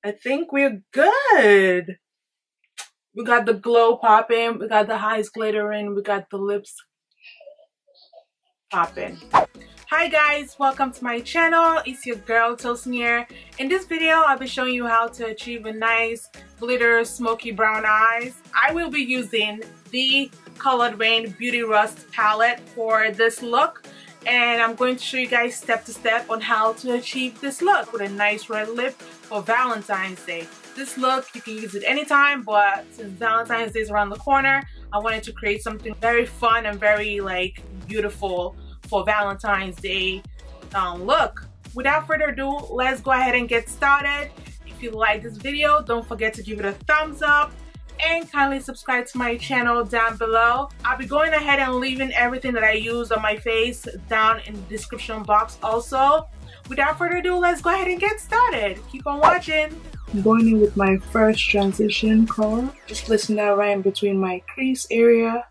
I think we're good. We got the glow popping, we got the eyes glittering, we got the lips popping. Hi guys, welcome to my channel. It's your girl Tosin here. In this video, I'll be showing you how to achieve a nice glitter smoky brown eyes. I will be using the Colored Raine Beauty Rust palette for this look, and I'm going to show you guys step to step on how to achieve this look with a nice red lip for Valentine's Day. This look, you can use it anytime, but since Valentine's Day is around the corner, I wanted to create something very fun and very beautiful for Valentine's Day look. Without further ado, let's go ahead and get started. If you like this video, don't forget to give it a thumbs up and kindly subscribe to my channel down below. I'll be going ahead and leaving everything that I use on my face down in the description box also. Without further ado, let's go ahead and get started. Keep on watching. I'm going in with my first transition color. Just placing that right in between my crease area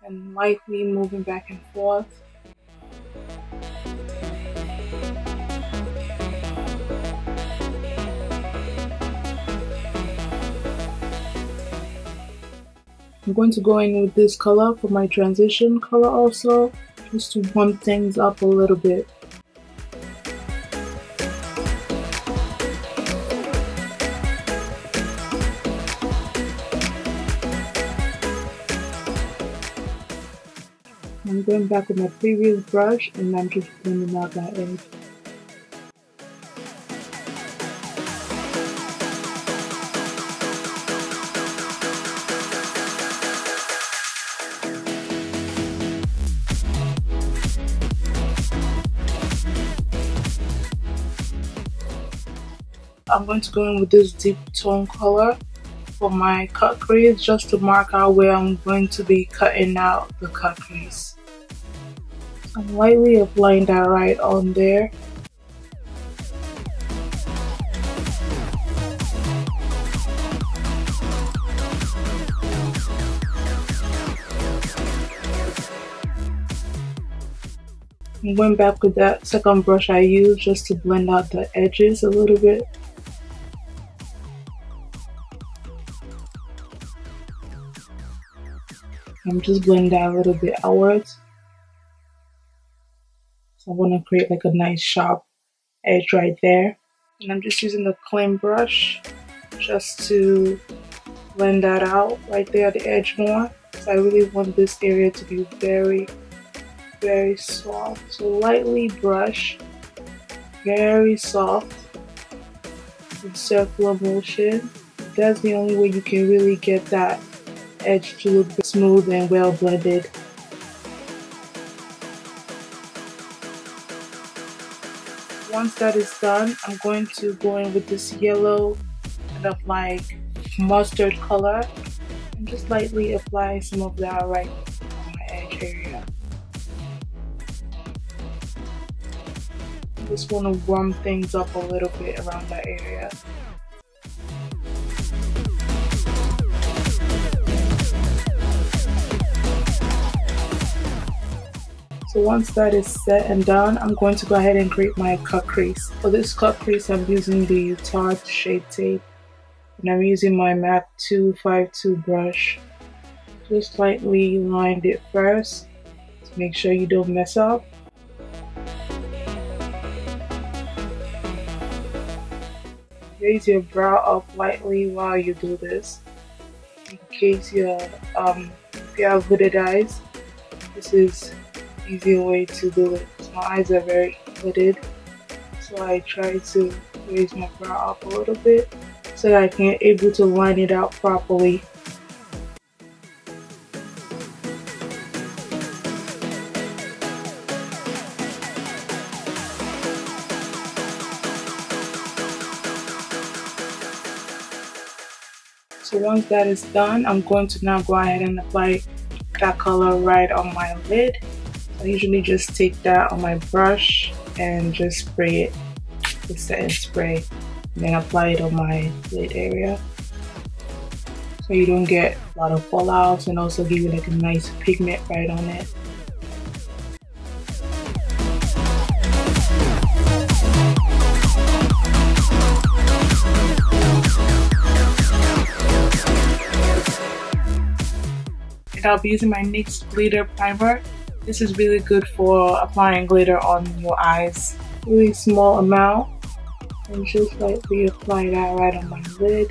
and lightly moving back and forth. I'm going to go in with this color for my transition color also, just to warm things up a little bit. I'm going back with my previous brush and I'm just blending out that edge. I'm going to go in with this deep tone color for my cut crease, just to mark out where I'm going to be cutting out the cut crease. So I'm lightly applying that right on there. I'm going back with that second brush I used just to blend out the edges a little bit. I'm just blending that a little bit outwards. So I want to create like a nice sharp edge right there. And I'm just using the clean brush just to blend that out right there at the edge more. So I really want this area to be very, very soft. So lightly brush, very soft, in circular motion. That's the only way you can really get that edge to look smooth and well blended. Once that is done, I'm going to go in with this yellow kind of like mustard color and just lightly apply some of that right on my edge area. I just want to warm things up a little bit around that area. So once that is set and done, I'm going to go ahead and create my cut crease. For this cut crease, I'm using the Tarte Shape Tape, and I'm using my MAC 252 brush. Just lightly lined it first to make sure you don't mess up. Raise your brow up lightly while you do this, in case if you have hooded eyes. This is easier way to do it. My eyes are very hooded, so I try to raise my brow up a little bit so that I can able to line it out properly. So once that is done, I'm going to now go ahead and apply that color right on my lid. I usually just take that on my brush and just spray it with setting spray, and then apply it on my lid area so you don't get a lot of fallouts, and also give you like a nice pigment right on it. next I'll be using my NYX glitter primer. This is really good for applying glitter on your eyes. Really small amount, and just lightly apply that right on my lid,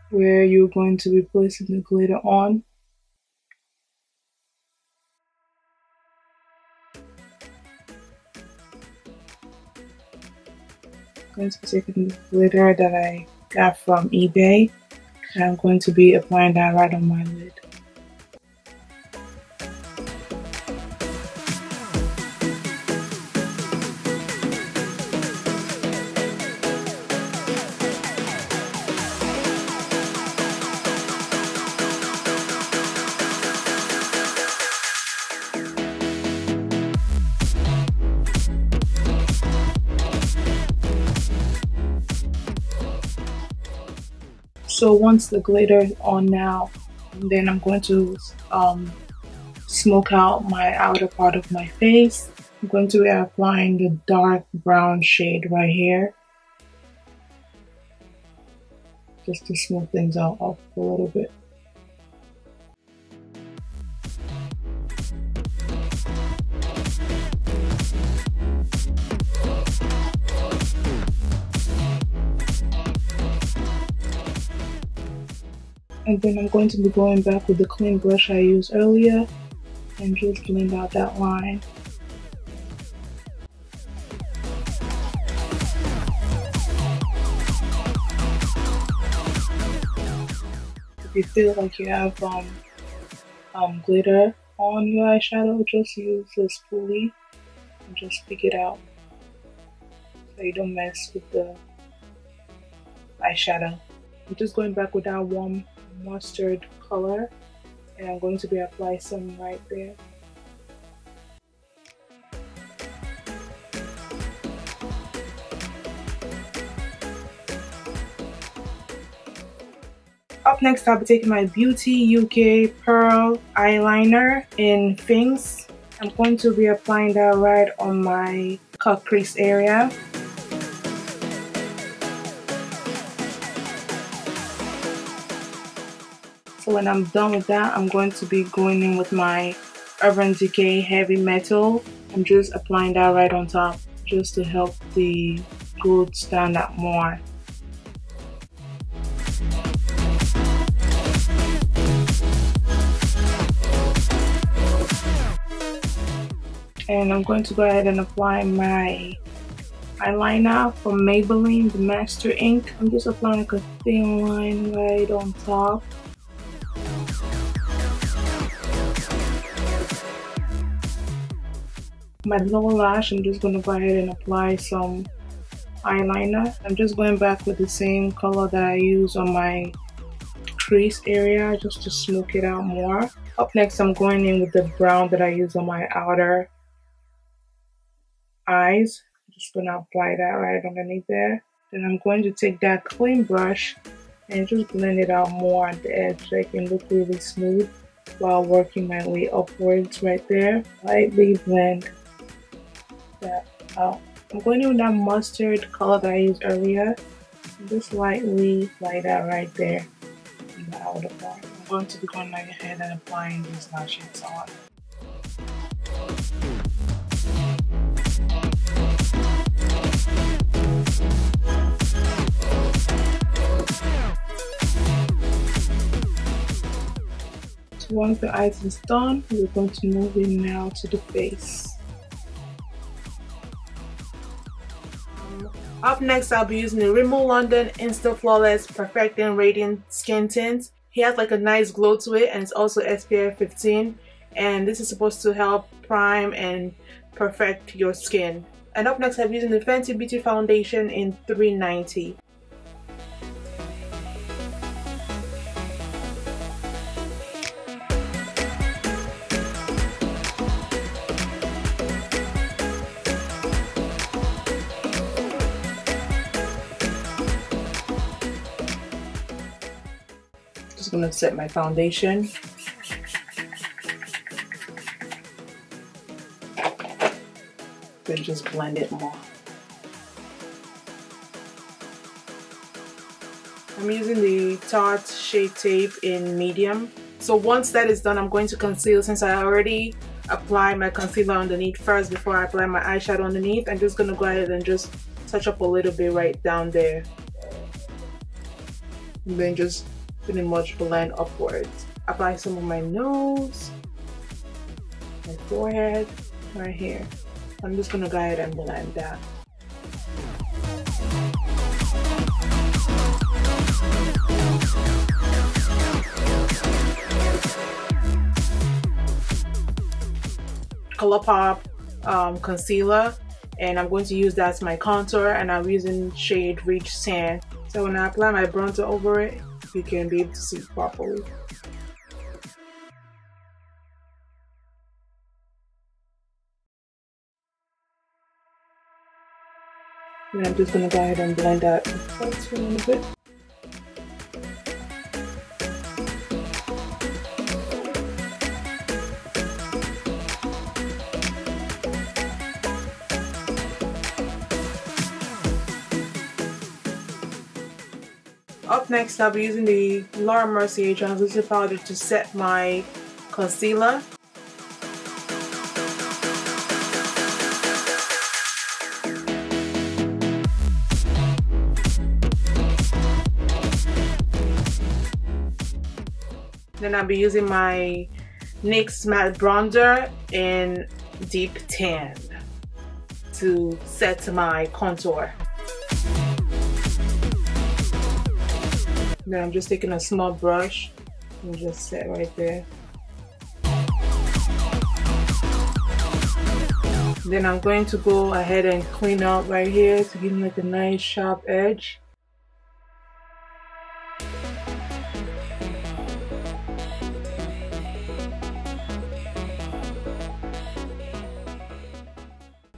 where you're going to be placing the glitter on. I'm going to be taking the glitter that I got from eBay, and I'm going to be applying that right on my lid. So once the glitter is on now, then I'm going to smoke out my outer part of my face. I'm going to be applying the dark brown shade right here, just to smooth things out a little bit. And then I'm going to be going back with the clean brush I used earlier and just blend out that line. If you feel like you have glitter on your eyeshadow, just use a spoolie and just pick it out so you don't mess with the eyeshadow. I'm just going back with that warm mustard color, and I'm going to be applying some right there. Up next, I'll be taking my Beauty UK Pearl eyeliner in Finks. I'm going to be applying that right on my cut crease area. So when I'm done with that, I'm going to be going in with my Urban Decay Heavy Metal. I'm just applying that right on top, just to help the gold stand out more. And I'm going to go ahead and apply my eyeliner from Maybelline, the Master Ink. I'm just applying like a thin line right on top. My lower lash, I'm just going to go ahead and apply some eyeliner. I'm just going back with the same color that I use on my crease area, just to smoke it out more. Up next, I'm going in with the brown that I use on my outer eyes. I'm just going to apply that right underneath there. Then I'm going to take that clean brush and just blend it out more at the edge so it can look really smooth while working my way upwards right there. Lightly blend that out. I'm going in with that mustard color that I used earlier. Just lightly apply that right there in the outer part. I'm going to be going ahead and applying these lashes on. So once the eyes is done, we're going to move in now to the face. Up next, I'll be using the Rimmel London Insta Flawless Perfecting Radiant Skin Tint. He has like a nice glow to it, and it's also SPF 15. And this is supposed to help prime and perfect your skin. And up next, I'm using the Fenty Beauty Foundation in 390. Just gonna set my foundation. Then just blend it more. I'm using the Tarte Shade Tape in medium. So once that is done, I'm going to conceal. Since I already applied my concealer underneath first before I apply my eyeshadow underneath, I'm just going to go ahead and just touch up a little bit right down there. And then just pretty much blend upwards. Apply some on my nose, my forehead, right here. I'm just going to go ahead and blend that. ColourPop concealer, and I'm going to use that as my contour, and I'm using shade Rich Sand. So when I apply my bronzer over it, you can be able to see it properly. And I'm just going to go ahead and blend that a little bit. Up next, I'll be using the Laura Mercier translucent powder to set my concealer. Then I'll be using my NYX matte bronzer in Deep Tan to set my contour. Then I'm just taking a small brush and just set right there. Then I'm going to go ahead and clean up right here to give me like a nice sharp edge.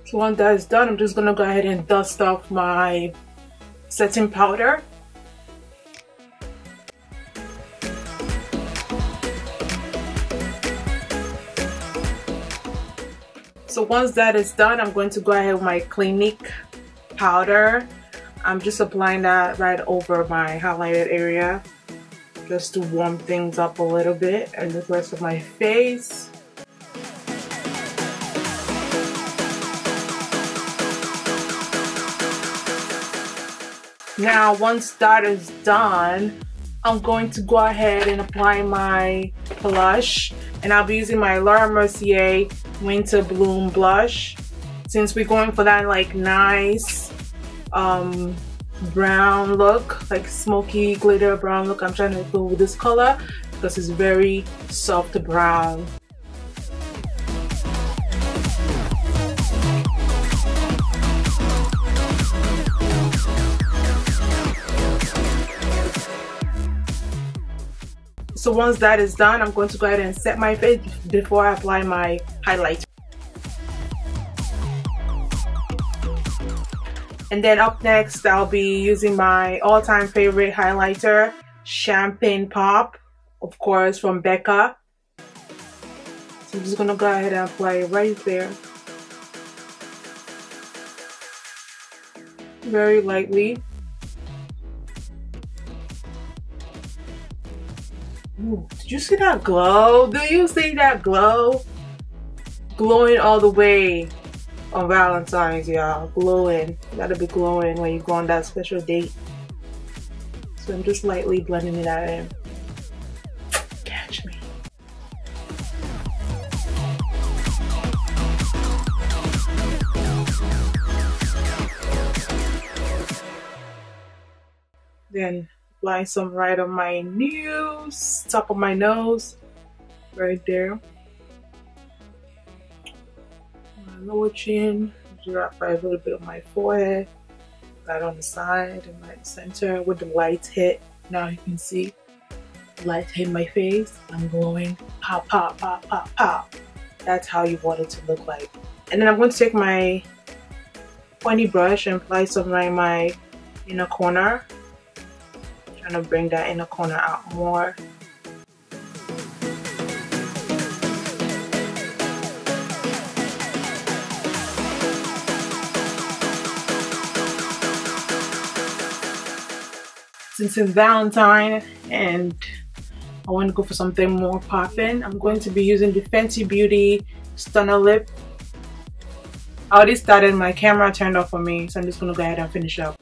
So once that is done, I'm just gonna go ahead and dust off my setting powder. So once that is done, I'm going to go ahead with my Clinique powder. I'm just applying that right over my highlighted area just to warm things up a little bit, and the rest of my face. Now once that is done, I'm going to go ahead and apply my blush, and I'll be using my Laura Mercier Winter Bloom blush. Since we're going for that like nice brown look, like smoky glitter brown look, I'm trying to go with this color because it's very soft brown. So once that is done, I'm going to go ahead and set my face before I apply my highlighter. And then up next, I'll be using my all-time favorite highlighter, Champagne Pop, of course, from Becca. So I'm just going to go ahead and apply it right there. Very lightly. Ooh, did you see that glow? Do you see that glow? Glowing all the way on Valentines, y'all. Glowing. You gotta be glowing when you go on that special date. So I'm just lightly blending it out in. Catch me. Then apply some right on my nose, top of my nose, right there. My lower chin, drop right a little bit on my forehead, right on the side and right center with the light hit. Now you can see light hit my face. I'm glowing. Pop, pop, pop, pop, pop. That's how you want it to look like. And then I'm going to take my pointy brush and apply some right in my inner corner. Trying to bring that inner corner out more. since it's Valentine and I want to go for something more popping. I'm going to be using the Fenty Beauty Stunner Lip. I already started, my camera turned off for me, so I'm just going to go ahead and finish up.